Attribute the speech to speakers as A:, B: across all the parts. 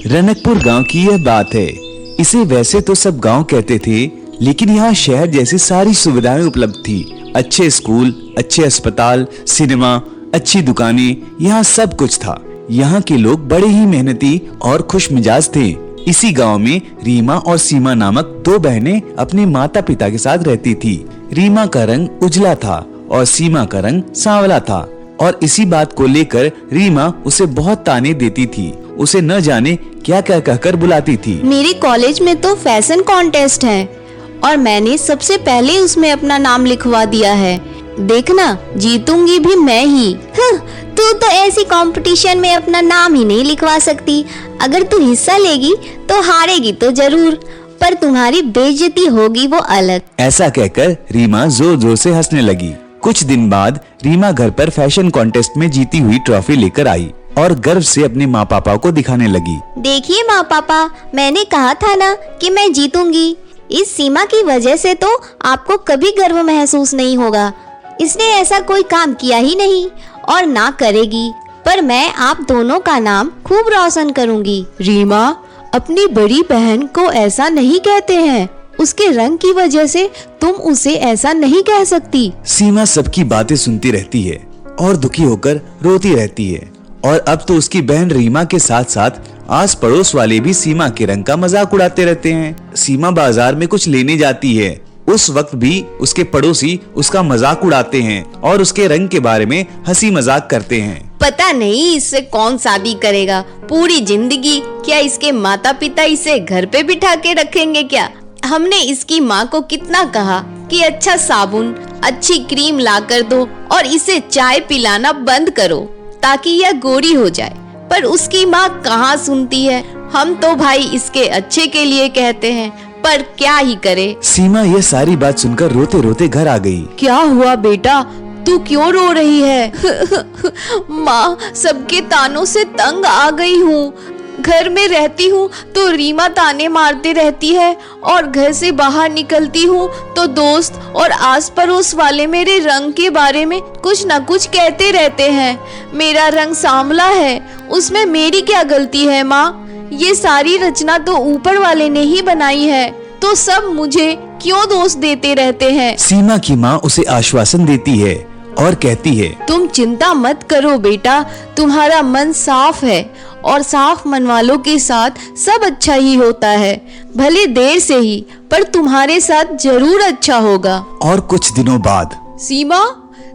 A: रनकपुर गांव की यह बात है। इसे वैसे तो सब गांव कहते थे, लेकिन यहाँ शहर जैसी सारी सुविधाएं उपलब्ध थी। अच्छे स्कूल, अच्छे अस्पताल, सिनेमा, अच्छी दुकानें, यहाँ सब कुछ था। यहाँ के लोग बड़े ही मेहनती और खुश मिजाज थे। इसी गांव में रीमा और सीमा नामक दो बहनें अपने माता पिता के साथ रहती थी। रीमा का रंग उजला था और सीमा का रंग सांवला था, और इसी बात को लेकर रीमा उसे बहुत ताने देती थी। उसे न जाने क्या क्या कहकर बुलाती थी।
B: मेरे कॉलेज में तो फैशन कॉन्टेस्ट है और मैंने सबसे पहले उसमें अपना नाम लिखवा दिया है। देखना, जीतूंगी भी मैं ही।
C: तू तो ऐसी कंपटीशन में अपना नाम ही नहीं लिखवा सकती। अगर तू हिस्सा लेगी तो हारेगी तो जरूर, पर तुम्हारी बेइज्जती होगी वो अलग।
A: ऐसा कहकर रीमा जोर जोर से हंसने लगी। कुछ दिन बाद रीमा घर पर फैशन कॉन्टेस्ट में जीती हुई ट्रॉफी लेकर आई और गर्व से अपने माँ पापा को दिखाने लगी।
C: देखिए माँ पापा, मैंने कहा था ना कि मैं जीतूंगी। इस सीमा की वजह से तो आपको कभी गर्व महसूस नहीं होगा। इसने ऐसा कोई काम किया ही नहीं और ना करेगी, पर मैं आप दोनों का नाम खूब रोशन करूंगी।
B: रीमा, अपनी बड़ी बहन को ऐसा नहीं कहते हैं। उसके रंग की वजह से तुम उसे ऐसा नहीं कह सकती।
A: सीमा सबकी बातें सुनती रहती है और दुखी होकर रोती रहती है। और अब तो उसकी बहन रीमा के साथ साथ आस पड़ोस वाले भी सीमा के रंग का मजाक उड़ाते रहते हैं। सीमा बाजार में कुछ लेने जाती है, उस वक्त भी उसके पड़ोसी उसका मजाक उड़ाते हैं और उसके रंग के बारे में हंसी मजाक करते हैं।
B: पता नहीं इससे कौन शादी करेगा पूरी जिंदगी। क्या इसके माता पिता इसे घर पे बिठा के रखेंगे क्या? हमने इसकी माँ को कितना कहा कि अच्छा साबुन, अच्छी क्रीम ला कर दो और इसे चाय पिलाना बंद करो ताकि यह गोरी हो जाए, पर उसकी माँ कहाँ सुनती है। हम तो भाई इसके अच्छे के लिए कहते हैं, पर क्या ही करे।
A: सीमा यह सारी बात सुनकर रोते रोते घर आ गई।
B: क्या हुआ बेटा, तू क्यों रो रही है? माँ, सबके तानों से तंग आ गई हूँ। घर में रहती हूँ तो रीमा ताने मारती रहती है और घर से बाहर निकलती हूँ तो दोस्त और आस पड़ोस वाले मेरे रंग के बारे में कुछ न कुछ कहते रहते हैं। मेरा रंग सांवला है, उसमें मेरी क्या गलती है माँ? ये सारी रचना तो ऊपर वाले ने ही बनाई है, तो सब मुझे क्यों दोष देते रहते हैं?
A: सीमा की माँ उसे आश्वासन देती है और कहती है,
B: तुम चिंता मत करो बेटा, तुम्हारा मन साफ है और साफ मन वालों के साथ सब अच्छा ही होता है। भले देर से ही, पर तुम्हारे साथ जरूर अच्छा होगा।
A: और कुछ दिनों बाद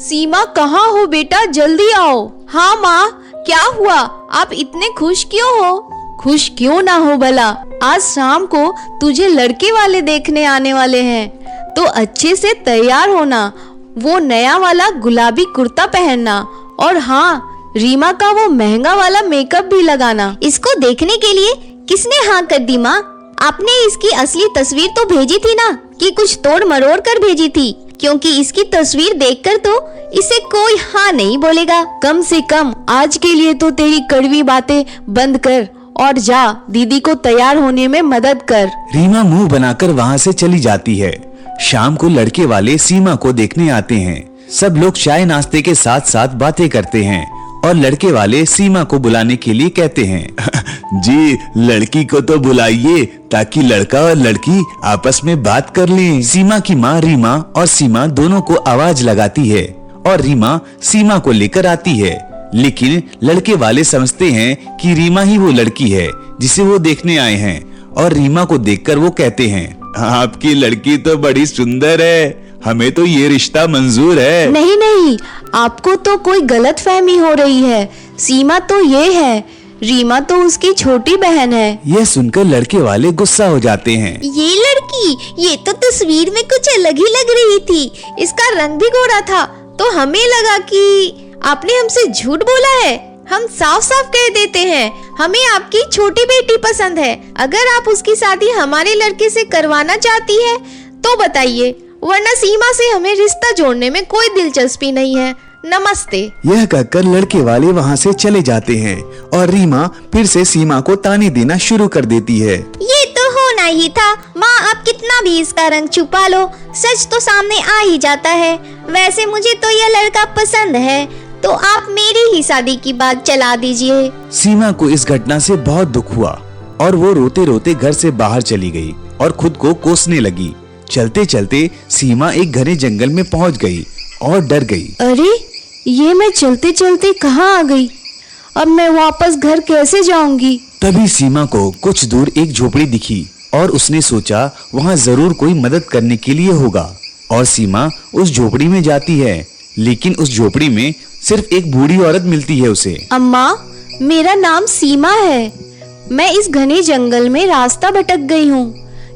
B: सीमा कहाँ हो बेटा, जल्दी आओ। हाँ माँ, क्या हुआ? आप इतने खुश क्यों हो? खुश क्यों ना हो भला, आज शाम को तुझे लड़के वाले देखने आने वाले हैं, तो अच्छे से तैयार होना। वो नया वाला गुलाबी कुर्ता पहनना और हाँ, रीमा का वो महंगा वाला मेकअप भी लगाना।
C: इसको देखने के लिए किसने हाँ कर दी माँ? आपने इसकी असली तस्वीर तो भेजी थी ना, कि कुछ तोड़ मरोड़ कर भेजी थी? क्योंकि इसकी तस्वीर देखकर तो इसे कोई हाँ नहीं बोलेगा।
B: कम से कम आज के लिए तो तेरी कड़वी बातें बंद कर और जा दीदी को तैयार होने में मदद कर।
A: रीमा मुंह बनाकर वहाँ से चली जाती है। शाम को लड़के वाले सीमा को देखने आते हैं। सब लोग चाय नाश्ते के साथ साथ बातें करते हैं और लड़के वाले सीमा को बुलाने के लिए कहते हैं। जी, लड़की को तो बुलाइए ताकि लड़का और लड़की आपस में बात कर लें। सीमा की माँ रीमा और सीमा दोनों को आवाज लगाती है और रीमा सीमा को लेकर आती है, लेकिन लड़के वाले समझते हैं कि रीमा ही वो लड़की है जिसे वो देखने आए हैं। और रीमा को देखकर वो कहते हैं, आपकी लड़की तो बड़ी सुंदर है, हमें तो ये रिश्ता मंजूर है।
B: नहीं, आपको तो कोई गलतफहमी हो रही है। सीमा तो ये है, रीमा तो उसकी छोटी बहन है।
A: यह सुनकर लड़के वाले गुस्सा हो जाते हैं।
C: ये लड़की, ये तो तस्वीर में कुछ अलग ही लग रही थी। इसका रंग भी गोरा था, तो हमें लगा कि आपने हमसे झूठ बोला है। हम साफ साफ कह देते हैं, हमें आपकी छोटी बेटी पसंद है। अगर आप उसकी शादी हमारे लड़के से करवाना चाहती है तो बताइए, वरना सीमा से हमें रिश्ता जोड़ने में कोई दिलचस्पी नहीं है। नमस्ते।
A: यह कहकर लड़के वाले वहाँ से चले जाते हैं और रीमा फिर से सीमा को ताने देना शुरू कर देती है।
C: ये तो होना ही था माँ, आप कितना भी इसका रंग छुपा लो, सच तो सामने आ ही जाता है। वैसे मुझे तो यह लड़का पसंद है, तो आप मेरी ही शादी की बात चला दीजिए।
A: सीमा को इस घटना से बहुत दुख हुआ और वो रोते रोते घर से बाहर चली गई और खुद को कोसने लगी। चलते चलते सीमा एक घने जंगल में पहुंच गई और डर गई।
B: अरे ये मैं चलते चलते कहाँ आ गई? अब मैं वापस घर कैसे जाऊंगी?
A: तभी सीमा को कुछ दूर एक झोपड़ी दिखी और उसने सोचा वहाँ जरूर कोई मदद करने के लिए होगा। और सीमा उस झोपड़ी में जाती है, लेकिन उस झोपड़ी में सिर्फ एक बूढ़ी औरत मिलती है उसे।
B: अम्मा, मेरा नाम सीमा है। मैं इस घने जंगल में रास्ता भटक गई हूँ।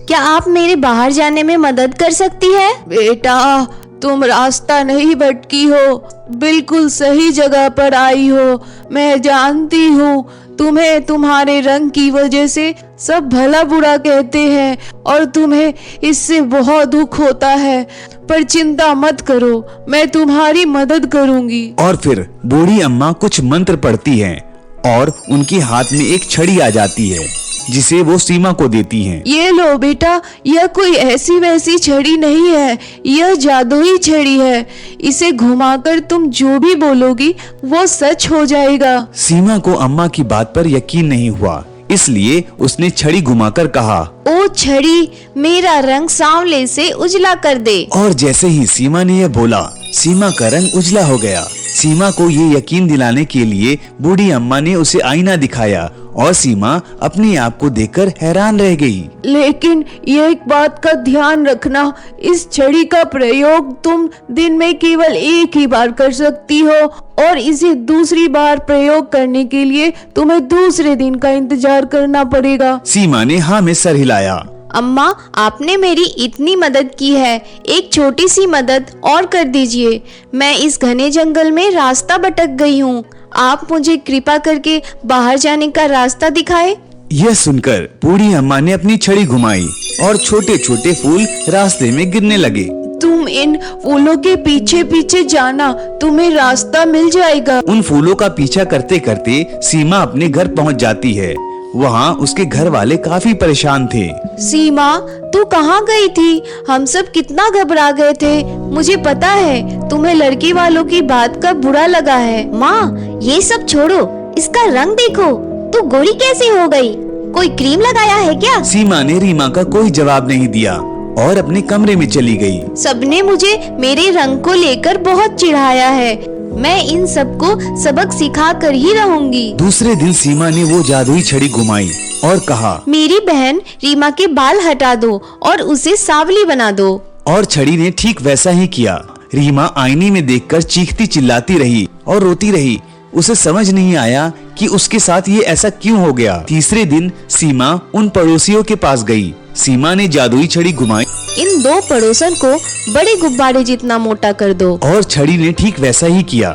B: क्या आप मेरे बाहर जाने में मदद कर सकती है? बेटा, तुम रास्ता नहीं भटकी हो, बिल्कुल सही जगह पर आई हो। मैं जानती हूँ तुम्हें तुम्हारे रंग की वजह से सब भला बुरा कहते हैं और तुम्हें इससे बहुत दुख होता है, पर चिंता मत करो, मैं तुम्हारी मदद करूंगी।
A: और फिर बूढ़ी अम्मा कुछ मंत्र पढ़ती हैं और उनके हाथ में एक छड़ी आ जाती है जिसे वो सीमा को देती हैं।
B: ये लो बेटा, यह कोई ऐसी वैसी छड़ी नहीं है, यह जादुई छड़ी है। इसे घुमाकर तुम जो भी बोलोगी वो सच हो जाएगा।
A: सीमा को अम्मा की बात पर यकीन नहीं हुआ, इसलिए उसने छड़ी घुमाकर कहा,
B: ओ छड़ी, मेरा रंग सांवले से उजला कर दे।
A: और जैसे ही सीमा ने यह बोला, सीमा का रंग उजला हो गया। सीमा को ये यकीन दिलाने के लिए बूढ़ी अम्मा ने उसे आईना दिखाया और सीमा अपने आप को देखकर हैरान रह गई।
B: लेकिन ये एक बात का ध्यान रखना, इस छड़ी का प्रयोग तुम दिन में केवल एक ही बार कर सकती हो और इसे दूसरी बार प्रयोग करने के लिए तुम्हें दूसरे दिन का इंतजार करना पड़ेगा।
A: सीमा ने हाँ में सर हिलाया।
B: अम्मा, आपने मेरी इतनी मदद की है, एक छोटी सी मदद और कर दीजिए। मैं इस घने जंगल में रास्ता भटक गई हूँ, आप मुझे कृपा करके बाहर जाने का रास्ता दिखाएं।
A: यह सुनकर बूढ़ी अम्मा ने अपनी छड़ी घुमाई और छोटे छोटे फूल रास्ते में गिरने लगे।
B: तुम इन फूलों के पीछे पीछे जाना, तुम्हें रास्ता मिल जाएगा।
A: उन फूलों का पीछा करते करते सीमा अपने घर पहुंच जाती है। वहाँ उसके घर वाले काफी परेशान थे।
B: सीमा, तू कहाँ गई थी? हम सब कितना घबरा गए थे। मुझे पता है तुम्हें लड़की वालों की बात का बुरा लगा है।
C: माँ, ये सब छोड़ो, इसका रंग देखो, तू गोरी कैसे हो गई? कोई क्रीम लगाया है क्या?
A: सीमा ने रीमा का कोई जवाब नहीं दिया और अपने कमरे में चली गई।
B: सबने मुझे मेरे रंग को लेकर बहुत चिढ़ाया है। मैं इन सबको सबक सिखा कर ही रहूंगी।
A: दूसरे दिन सीमा ने वो जादुई छड़ी घुमाई और कहा,
B: मेरी बहन रीमा के बाल हटा दो और उसे सांवली बना दो।
A: और छड़ी ने ठीक वैसा ही किया। रीमा आईने में देखकर चीखती चिल्लाती रही और रोती रही। उसे समझ नहीं आया कि उसके साथ ये ऐसा क्यों हो गया। तीसरे दिन सीमा उन पड़ोसियों के पास गई। सीमा ने जादुई छड़ी घुमाई।
B: इन दो पड़ोसन को बड़े गुब्बारे जितना मोटा कर दो।
A: और छड़ी ने ठीक वैसा ही किया।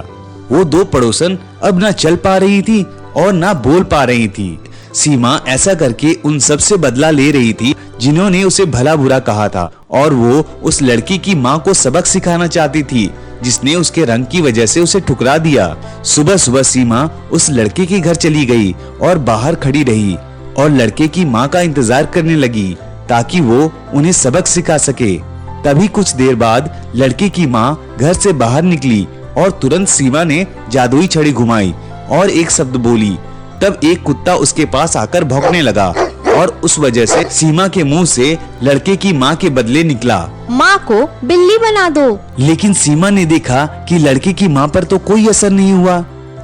A: वो दो पड़ोसन अब ना चल पा रही थी और ना बोल पा रही थी। सीमा ऐसा करके उन सब से बदला ले रही थी जिन्होंने उसे भला बुरा कहा था, और वो उस लड़की की माँ को सबक सिखाना चाहती थी जिसने उसके रंग की वजह से उसे ठुकरा दिया। सुबह सुबह सीमा उस लड़के के घर चली गई और बाहर खड़ी रही और लड़के की माँ का इंतजार करने लगी ताकि वो उन्हें सबक सिखा सके। तभी कुछ देर बाद लड़के की माँ घर से बाहर निकली और तुरंत सीमा ने जादुई छड़ी घुमाई और एक शब्द बोली। तब एक कुत्ता उसके पास आकर भौंकने लगा और उस वजह से सीमा के मुंह से लड़के की माँ के बदले निकला,
B: माँ को बिल्ली बना दो।
A: लेकिन सीमा ने देखा कि लड़के की माँ पर तो कोई असर नहीं हुआ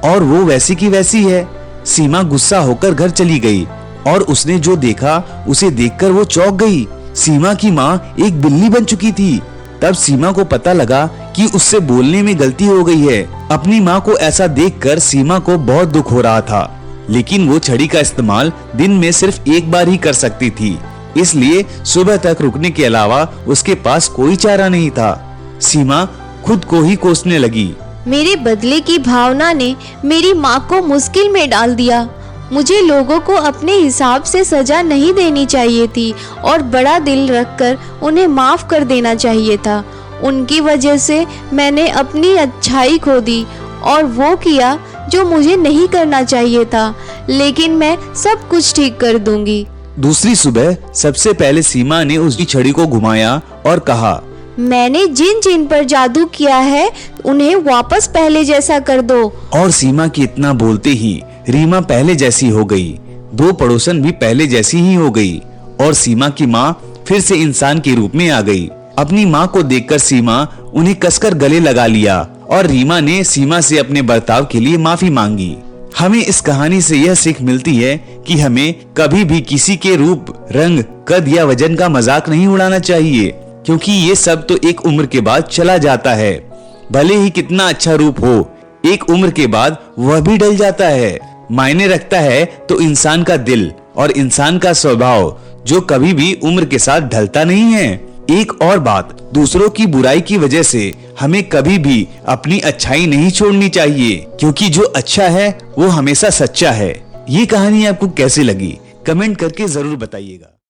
A: और वो वैसी की वैसी है। सीमा गुस्सा होकर घर चली गई और उसने जो देखा उसे देखकर वो चौंक गई। सीमा की माँ एक बिल्ली बन चुकी थी। तब सीमा को पता लगा कि उससे बोलने में गलती हो गई है। अपनी माँ को ऐसा देखकर सीमा को बहुत दुख हो रहा था, लेकिन वो छड़ी का इस्तेमाल दिन में सिर्फ एक बार ही कर सकती थी, इसलिए सुबह तक रुकने के अलावा उसके पास कोई चारा नहीं था। सीमा खुद को ही कोसने लगी।
B: मेरे बदले की भावना ने मेरी माँ को मुश्किल में डाल दिया। मुझे लोगों को अपने हिसाब से सजा नहीं देनी चाहिए थी और बड़ा दिल रखकर उन्हें माफ कर देना चाहिए था। उनकी वजह से मैंने अपनी अच्छाई खो दी और वो किया जो मुझे नहीं करना चाहिए था, लेकिन मैं सब कुछ ठीक कर दूंगी।
A: दूसरी सुबह सबसे पहले सीमा ने उसकी छड़ी को घुमाया और कहा,
B: मैंने जिन जिन पर जादू किया है उन्हें वापस पहले जैसा कर दो।
A: और सीमा के इतना बोलते ही रीमा पहले जैसी हो गई। दो पड़ोसन भी पहले जैसी ही हो गई और सीमा की माँ फिर से इंसान के रूप में आ गई। अपनी माँ को देखकर सीमा उन्हें कसकर गले लगा लिया और रीमा ने सीमा से अपने बर्ताव के लिए माफी मांगी। हमें इस कहानी से यह सीख मिलती है कि हमें कभी भी किसी के रूप, रंग, कद या वजन का मजाक नहीं उड़ाना चाहिए, क्योंकि ये सब तो एक उम्र के बाद चला जाता है। भले ही कितना अच्छा रूप हो, एक उम्र के बाद वह भी ढल जाता है। मायने रखता है तो इंसान का दिल और इंसान का स्वभाव, जो कभी भी उम्र के साथ ढलता नहीं है। एक और बात, दूसरों की बुराई की वजह से हमें कभी भी अपनी अच्छाई नहीं छोड़नी चाहिए, क्योंकि जो अच्छा है वो हमेशा सच्चा है। ये कहानी आपको कैसी लगी कमेंट करके जरूर बताइएगा।